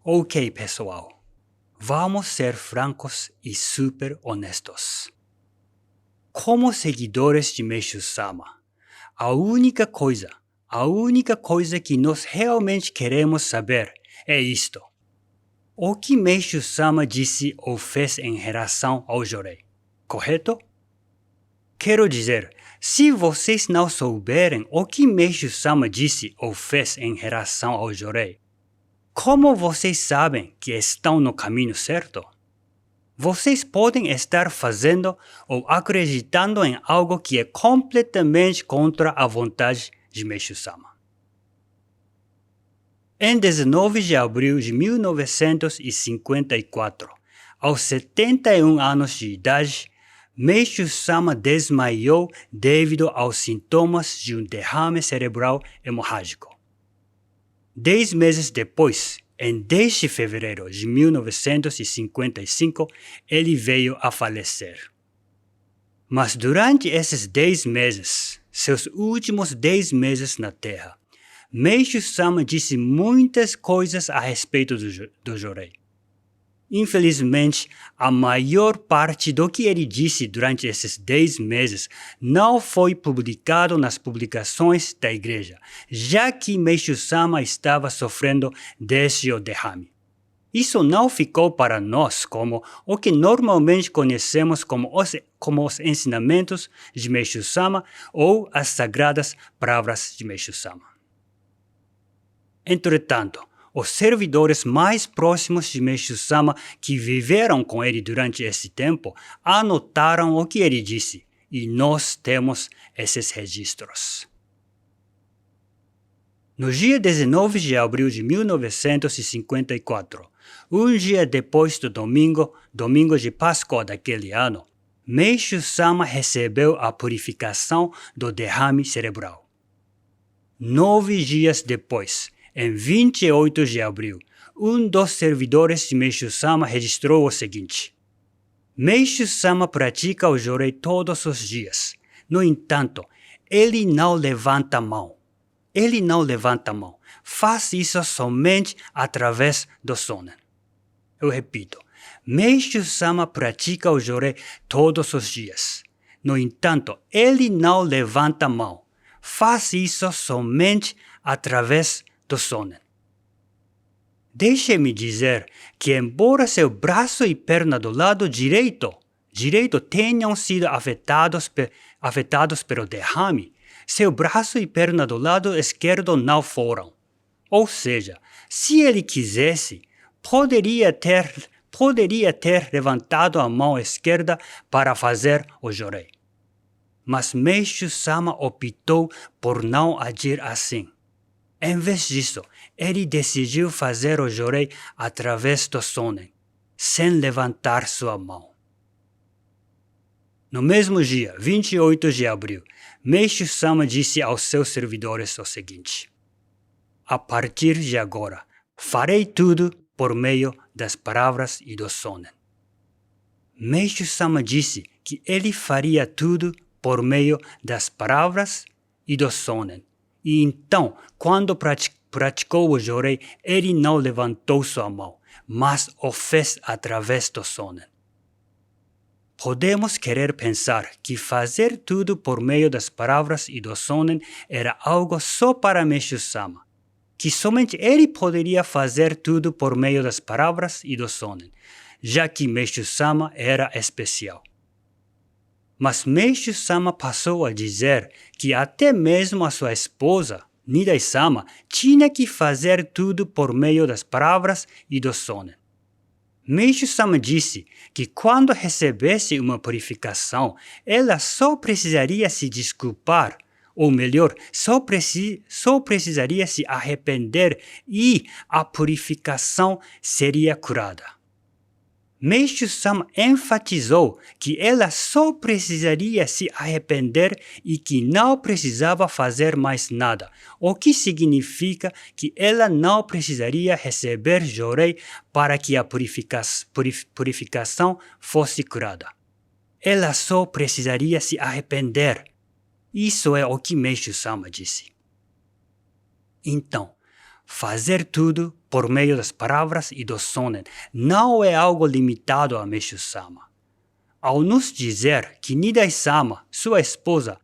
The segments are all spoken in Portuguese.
Ok, pessoal. Vamos ser francos e super honestos. Como seguidores de Meishu-sama, a única coisa que nós realmente queremos saber é isto. O que Meishu-sama disse ou fez em relação ao Jorei, correto? Quero dizer, se vocês não souberem o que Meishu-sama disse ou fez em relação ao Jorei, como vocês sabem que estão no caminho certo? Vocês podem estar fazendo ou acreditando em algo que é completamente contra a vontade de Meishu-sama. Em 19 de abril de 1954, aos 71 anos de idade, Meishu-sama desmaiou devido aos sintomas de um derrame cerebral hemorrágico. 10 meses depois, em 10 de fevereiro de 1955, ele veio a falecer. Mas durante esses 10 meses, seus últimos 10 meses na Terra, Meishu-sama disse muitas coisas a respeito do Jorei. Infelizmente, a maior parte do que ele disse durante esses 10 meses não foi publicado nas publicações da igreja, já que Meishu-sama estava sofrendo desde o derrame. Isso não ficou para nós como o que normalmente conhecemos como os ensinamentos de Meishu-sama ou as sagradas palavras de Meishu-sama. Entretanto, os servidores mais próximos de Meishu-sama que viveram com ele durante esse tempo anotaram o que ele disse, e nós temos esses registros. No dia 19 de abril de 1954, um dia depois do domingo de Páscoa daquele ano, Meishu-sama recebeu a purificação do derrame cerebral. 9 dias depois, em 28 de abril, um dos servidores de Meishu-sama registrou o seguinte: Meishu-sama pratica o Jorei todos os dias. No entanto, ele não levanta a mão. Faz isso somente através do sonen. Eu repito, Meishu-sama pratica o Jorei todos os dias. No entanto, ele não levanta a mão. Faz isso somente através do sonen. Deixe-me dizer que, embora seu braço e perna do lado direito tenham sido afetados pelo derrame, seu braço e perna do lado esquerdo não foram. Ou seja, se ele quisesse, poderia ter levantado a mão esquerda para fazer o Jorei. Mas Meishu-sama optou por não agir assim. Em vez disso, ele decidiu fazer o Jorei através do sonen, sem levantar sua mão. No mesmo dia, 28 de abril, Meishu-sama disse aos seus servidores o seguinte: a partir de agora, farei tudo por meio das palavras e do sonen. Meishu-sama disse que ele faria tudo por meio das palavras e do sonen. E então, quando praticou o Jorei, ele não levantou sua mão, mas o fez através do sonen. Podemos querer pensar que fazer tudo por meio das palavras e do sonen era algo só para Meishu-sama, que somente ele poderia fazer tudo por meio das palavras e do sonen, já que Meishu-sama era especial. Mas Meishu-sama passou a dizer que até mesmo a sua esposa, Nidai-sama, tinha que fazer tudo por meio das palavras e do sonen. Meishu-sama disse que quando recebesse uma purificação, ela só precisaria se desculpar, ou melhor, só precisaria se arrepender e a purificação seria curada. Meishu-sama enfatizou que ela só precisaria se arrepender e que não precisava fazer mais nada, o que significa que ela não precisaria receber Jorei para que a purificação fosse curada. Ela só precisaria se arrepender. Isso é o que Meishu-sama disse. Então, Fazer tudo por meio das palavras e do sonen não é algo limitado a Meishu-sama. Ao nos dizer que Nidai-sama, sua esposa,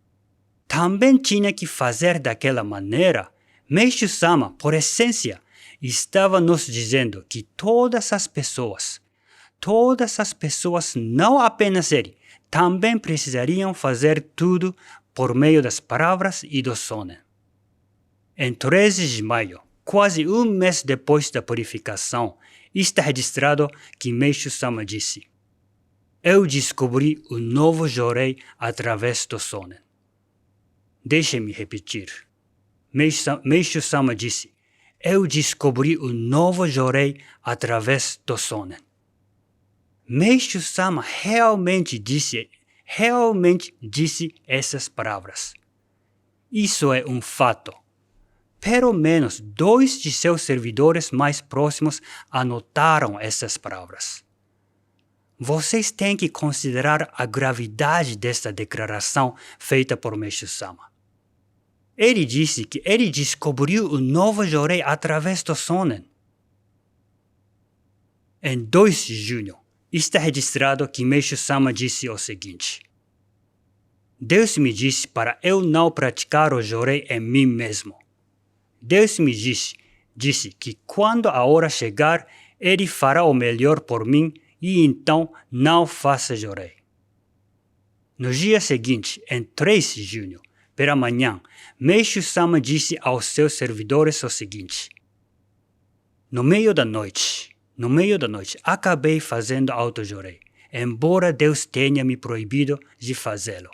também tinha que fazer daquela maneira, Meishu-sama, por essência, estava nos dizendo que todas as pessoas, não apenas ele, também precisariam fazer tudo por meio das palavras e do sonen. Em 13 de maio, quase um mês depois da purificação, está registrado que Meishu-sama disse: Eu descobri um novo jorei através do sonen. Deixe-me repetir. Meishu-sama disse: Eu descobri um novo jorei através do sonen. Meishu-sama realmente disse essas palavras. Isso é um fato. Pelo menos 2 de seus servidores mais próximos anotaram essas palavras. Vocês têm que considerar a gravidade desta declaração feita por Meishu-sama. Ele disse que ele descobriu um novo jorei através do sonen. Em 2 de junho, está registrado que Meishu-sama disse o seguinte: Deus me disse para eu não praticar o jorei em mim mesmo. Deus me disse que quando a hora chegar, ele fará o melhor por mim e então não faça jorei. No dia seguinte, em 3 de junho, pela manhã, Meishu-sama disse aos seus servidores o seguinte: No meio da noite, acabei fazendo auto-jorei, embora Deus tenha me proibido de fazê-lo.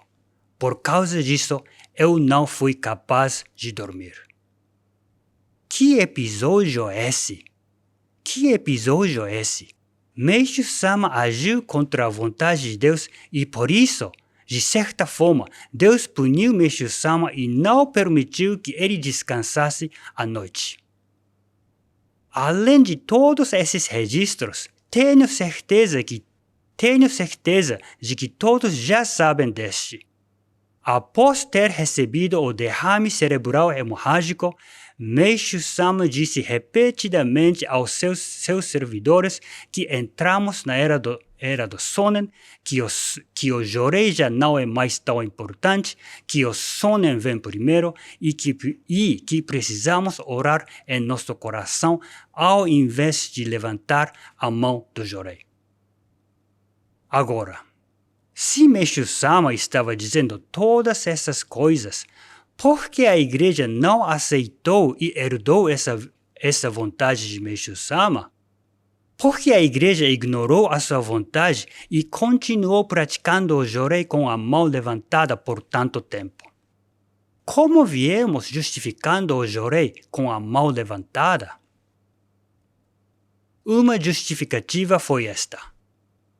Por causa disso, eu não fui capaz de dormir. Que episódio é esse? Meishu-sama agiu contra a vontade de Deus e por isso, de certa forma, Deus puniu Meishu-sama e não permitiu que ele descansasse à noite. Além de todos esses registros, tenho certeza de que todos já sabem deste. Após ter recebido o derrame cerebral hemorrágico, Meishu-sama disse repetidamente aos seus servidores que entramos na era do sonen, que o jorei já não é mais tão importante, que o sonen vem primeiro e que precisamos orar em nosso coração ao invés de levantar a mão do jorei. Agora, se Meishu-sama estava dizendo todas essas coisas, por que a igreja não aceitou e herdou essa vontade de Meishu-sama? Por que a igreja ignorou a sua vontade e continuou praticando o jorei com a mão levantada por tanto tempo? Como viemos justificando o jorei com a mão levantada? Uma justificativa foi esta.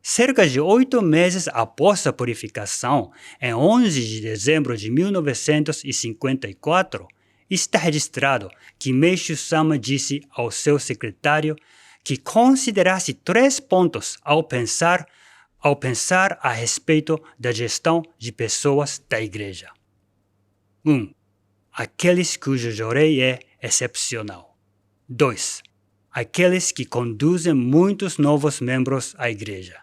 Cerca de 8 meses após a purificação, em 11 de dezembro de 1954, está registrado que Meishu-sama disse ao seu secretário que considerasse 3 pontos ao pensar a respeito da gestão de pessoas da igreja. 1. Aqueles cujo jorei é excepcional. 2. Aqueles que conduzem muitos novos membros à igreja.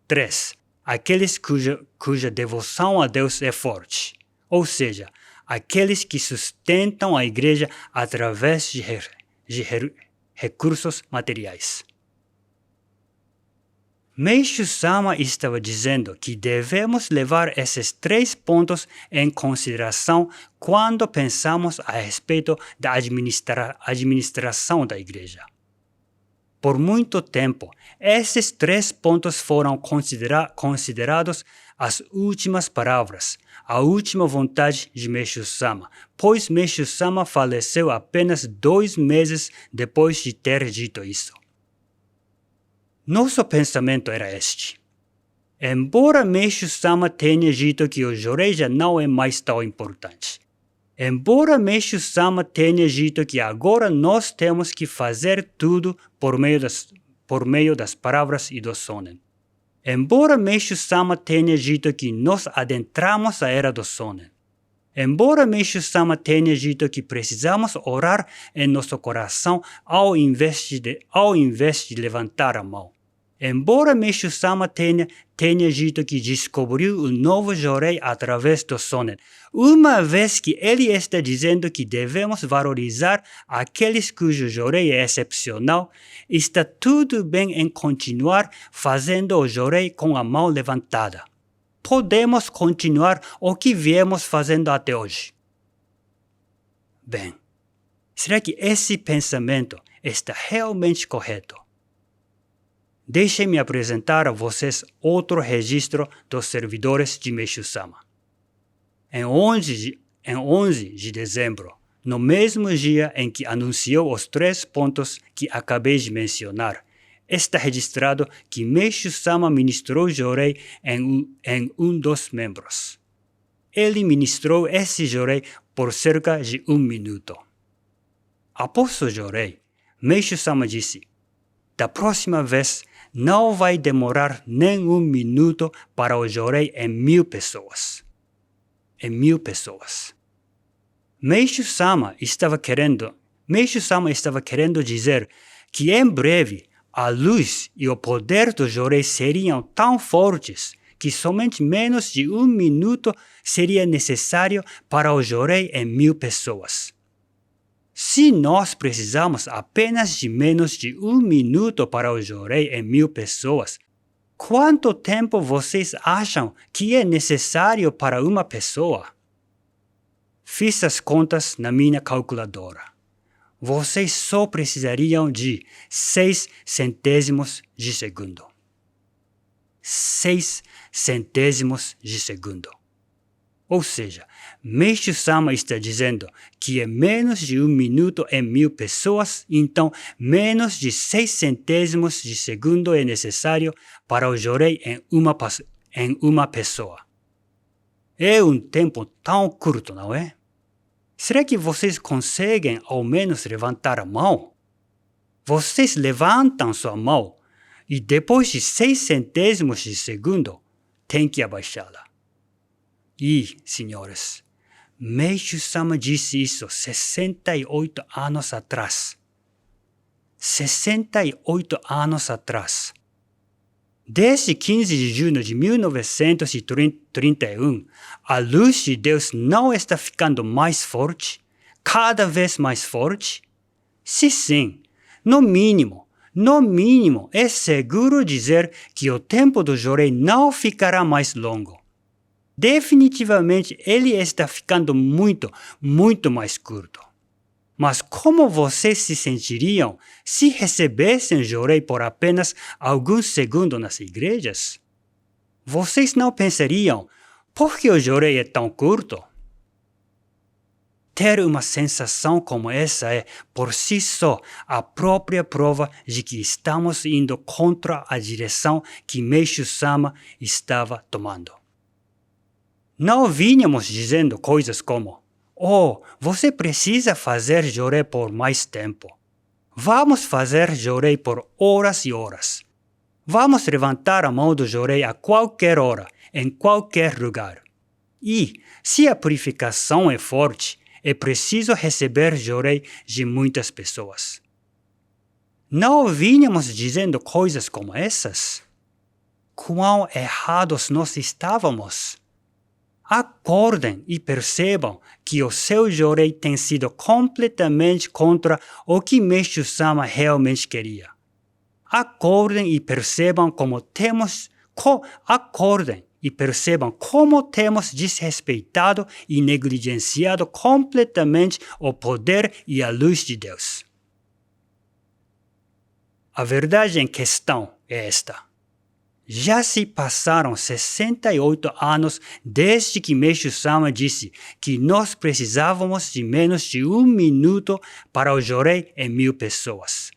3. Aqueles cuja devoção a Deus é forte, ou seja, aqueles que sustentam a igreja através de recursos materiais. Meishu-sama estava dizendo que devemos levar esses 3 pontos em consideração quando pensamos a respeito da administração da igreja. Por muito tempo, esses 3 pontos foram considerados as últimas palavras, a última vontade de Meishu-sama, pois Meishu-sama faleceu apenas 2 meses depois de ter dito isso. Nosso pensamento era este. Embora Meishu-sama tenha dito que o jorei já não é mais tão importante, embora Meishu-sama tenha dito que agora nós temos que fazer tudo por meio das palavras e do sonen, embora Meishu-sama tenha dito que nós adentramos a era do sonen, Embora Meixo-sama tenha dito que precisamos orar em nosso coração ao invés de levantar a mão. Embora Meixo-sama tenha dito que descobriu um novo jorei através do sonen, uma vez que ele está dizendo que devemos valorizar aqueles cujo jorei é excepcional, está tudo bem em continuar fazendo o jorei com a mão levantada. Podemos continuar o que viemos fazendo até hoje. Bem, será que esse pensamento está realmente correto? Deixem-me apresentar a vocês outro registro dos servidores de Meixo-sama. Em 11 de dezembro, no mesmo dia em que anunciou os 3 pontos que acabei de mencionar, está registrado que Meixo-sama ministrou jorei em um dos membros. Ele ministrou esse jorei por cerca de 1 minuto. Após o jorei, Meixo-sama disse: da próxima vez, não vai demorar nem 1 minuto para o jorei em 1000 pessoas. Meixo-sama estava querendo dizer que em breve a luz e o poder do jorei seriam tão fortes que somente menos de 1 minuto seria necessário para o jorei em 1000 pessoas. Se nós precisamos apenas de menos de 1 minuto para o jorei em 1000 pessoas, quanto tempo vocês acham que é necessário para uma pessoa? Fiz as contas na minha calculadora. Vocês só precisariam de 6 centésimos de segundo. 6 centésimos de segundo. Ou seja, Meixo-sama está dizendo que é menos de 1 minuto em 1000 pessoas, então menos de 6 centésimos de segundo é necessário para o jorei em uma pessoa. É um tempo tão curto, não é? Será que vocês conseguem ao menos levantar a mão? Vocês levantam sua mão e depois de 6 centésimos de segundo, tem que abaixá-la. E, senhores, Meixo-sama disse isso 68 anos atrás. 68 anos atrás. Desde 15 de junho de 1931, a luz de Deus não está ficando mais forte, cada vez mais forte? Se sim, no mínimo, é seguro dizer que o tempo do jorei não ficará mais longo. Definitivamente, ele está ficando muito, muito mais curto. Mas como vocês se sentiriam se recebessem jorei por apenas alguns segundos nas igrejas? Vocês não pensariam, por que o jorei é tão curto? Ter uma sensação como essa é, por si só, a própria prova de que estamos indo contra a direção que Meixo-sama estava tomando. Não vínhamos dizendo coisas como: oh, você precisa fazer jorei por mais tempo. Vamos fazer jorei por horas e horas. Vamos levantar a mão do jorei a qualquer hora, em qualquer lugar. E, se a purificação é forte, é preciso receber jorei de muitas pessoas. Não vínhamos dizendo coisas como essas? Quão errados nós estávamos! Acordem e percebam que o seu jorei tem sido completamente contra o que Meixo-sama realmente queria. Acordem e percebam como temos desrespeitado e negligenciado completamente o poder e a luz de Deus. A verdade em questão é esta. Já se passaram 68 anos desde que Meixo-sama disse que nós precisávamos de menos de 1 minuto para o jorei em 1000 pessoas.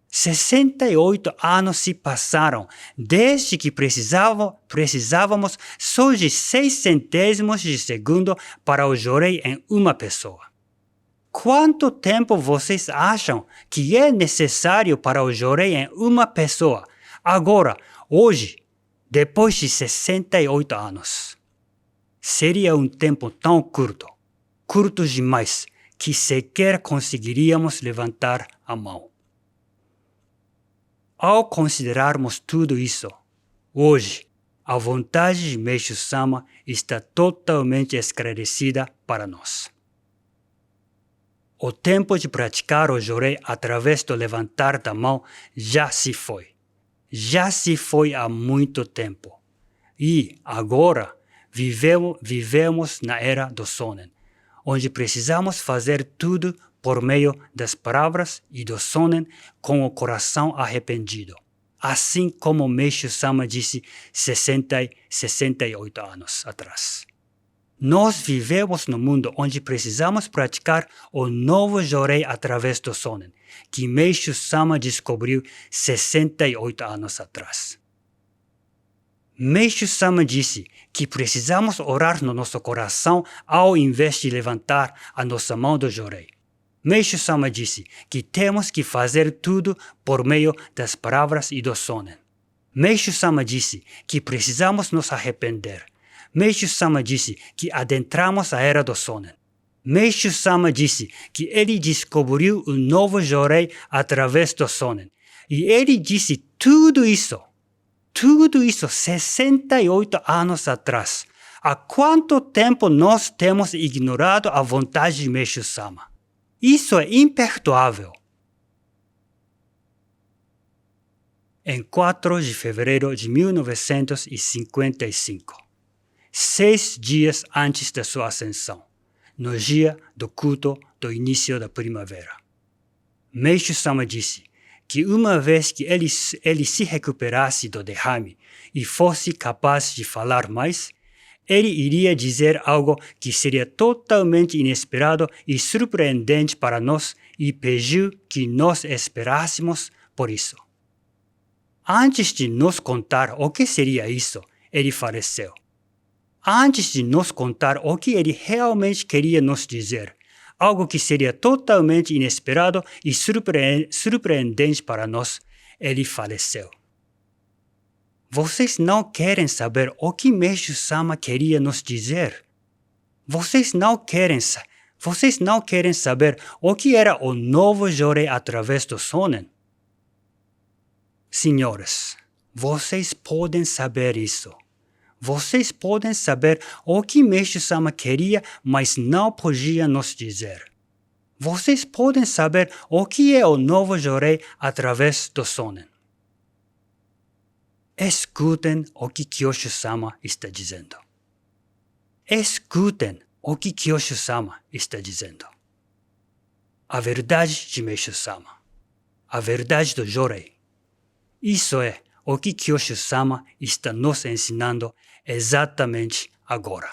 68 anos se passaram desde que precisávamos só de 6 centésimos de segundo para o jorei em uma pessoa. Quanto tempo vocês acham que é necessário para o jorei em uma pessoa, agora, hoje, depois de 68 anos? seria tempo tão curto demais, que sequer conseguiríamos levantar a mão. Ao considerarmos tudo isso, hoje, a vontade de Meishu-sama está totalmente esclarecida para nós. O tempo de praticar o jorei através do levantar da mão já se foi. Já se foi há muito tempo. E, agora, vivemos na era do Sonen, onde precisamos fazer tudo por meio das palavras e do Sonen com o coração arrependido. Assim como Meishu-sama disse 68 anos atrás. Nós vivemos no mundo onde precisamos praticar o novo jorei através do Sonen, que Meishu-sama descobriu 68 anos atrás. Meishu-sama disse que precisamos orar no nosso coração ao invés de levantar a nossa mão do jorei. Meishu-sama disse que temos que fazer tudo por meio das palavras e do Sonen. Meishu-sama disse que precisamos nos arrepender. Meishu-sama disse que adentramos a era do Sonen. Meishu-sama disse que ele descobriu o novo jorei através do Sonen. E ele disse tudo isso 68 anos atrás. Há quanto tempo nós temos ignorado a vontade de Meishu-sama? Isso é imperdoável. Em 4 de fevereiro de 1955, 6 dias antes da sua ascensão, no dia do culto do início da primavera, Meishu-sama disse que uma vez que ele se recuperasse do derrame e fosse capaz de falar mais, ele iria dizer algo que seria totalmente inesperado e surpreendente para nós e pediu que nós esperássemos por isso. Antes de nos contar o que seria isso, ele faleceu. Antes de nos contar o que ele realmente queria nos dizer, algo que seria totalmente inesperado e surpreendente para nós, ele faleceu. Vocês não querem saber o que Meishu-sama queria nos dizer? Vocês não querem saber o que era o novo jorei através do Sonen? Senhores, vocês podem saber isso. Vocês podem saber o que Meishu-sama queria, mas não podia nos dizer. Vocês podem saber o que é o novo jorei através do Sonen. Escutem o que Kyoshu-sama está dizendo. Escutem o que Kyoshu-sama está dizendo. A verdade de Meishu-sama. A verdade do jorei. Isso é o que Kyoshu-sama está nos ensinando exatamente agora.